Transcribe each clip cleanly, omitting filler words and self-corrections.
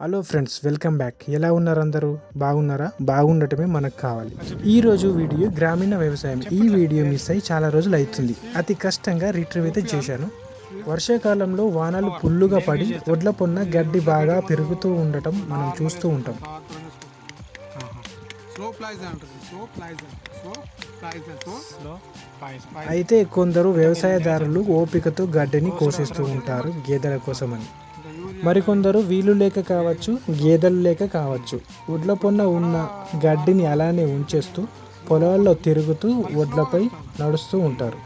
Hello friends, welcome back. ఎలా ఉన్నారు అందరూ? బాగున్నారా? బాగుండటమే మనకు కావాలి. ఈరోజు వీడియో గ్రామీణ వ్యవసాయం. ఈ వీడియో మిస్ అయ్యి చాలా రోజులు అవుతుంది. అతి కష్టంగా రిట్రీవ్ అయితే చేశాను. వర్షాకాలంలో వానలు పుల్లుగా పడి ఒడ్ల పొన్న గడ్డి బాగా పెరుగుతూ ఉండటం మనం చూస్తూ ఉంటాం. అయితే కొందరు వ్యవసాయదారులు ఓపికతో గడ్డిని కోసేస్తూ ఉంటారు గేదెల కోసమని. మరికొందరు వీలు లేక కావచ్చు, గేదెలు లేక కావచ్చు, ఒడ్ల పొన్న ఉన్న గడ్డిని అలానే ఉంచేస్తూ పొలాల్లో తిరుగుతూ ఒడ్లపై నడుస్తూ ఉంటారు.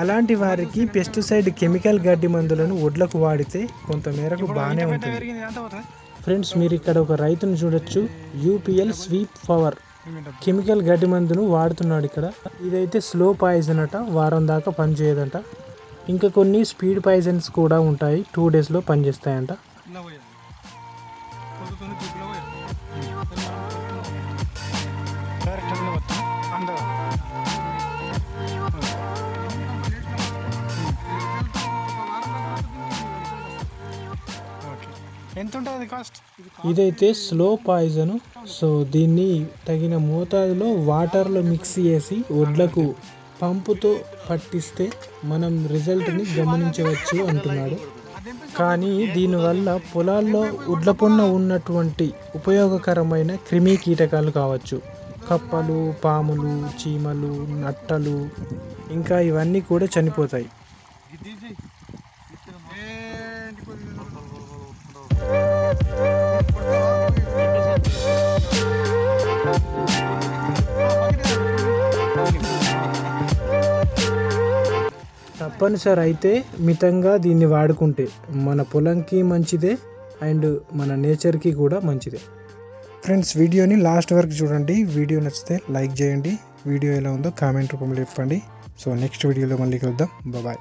అలాంటి వారికి పెస్టిసైడ్ కెమికల్ గడ్డి మందులను ఒడ్లకు వాడితే కొంతమేరకు బాగానే ఉంటుంది. ఫ్రెండ్స్, మీరు ఇక్కడ ఒక రైతును చూడొచ్చు. యూపీఎల్ స్వీప్ పవర్ కెమికల్ గడ్డి మందును వాడుతున్నాడు ఇక్కడ. ఇదైతే స్లో పాయిజన్ అట, వారం దాకా పనిచేయదంట. ఇంకా కొన్ని స్పీడ్ పాయిజన్స్ కూడా ఉంటాయి, 2 డేస్లో పనిచేస్తాయంట. ఎంత ఉంటుంది కాస్ట్? ఇదైతే స్లో పాయిజను. సో దీన్ని తగిన మోతాదులో వాటర్లో మిక్స్ చేసి ఒడ్లకు పంపుతో పట్టిస్తే మనం రిజల్ట్ని గమనించవచ్చు అంటున్నాడు. కానీ దీనివల్ల పొలాల్లో ఒడ్ల పొన్న ఉన్నటువంటి ఉపయోగకరమైన క్రిమి కీటకాలు కావచ్చు, కప్పలు, పాములు, చీమలు, నట్టలు, ఇంకా ఇవన్నీ కూడా చనిపోతాయి. తప్పనిసరి అయితే మితంగా దీన్ని వాడుకుంటే మన పొలంకి మంచిదే అండ్ మన నేచర్కి కూడా మంచిదే. ఫ్రెండ్స్, వీడియోని లాస్ట్ వరకు చూడండి. వీడియో నచ్చితే లైక్ చేయండి. వీడియో ఎలా ఉందో కామెంట్ రూపంలో చెప్పండి. సో నెక్స్ట్ వీడియోలో మళ్ళీ కలుద్దాం. బాయ్.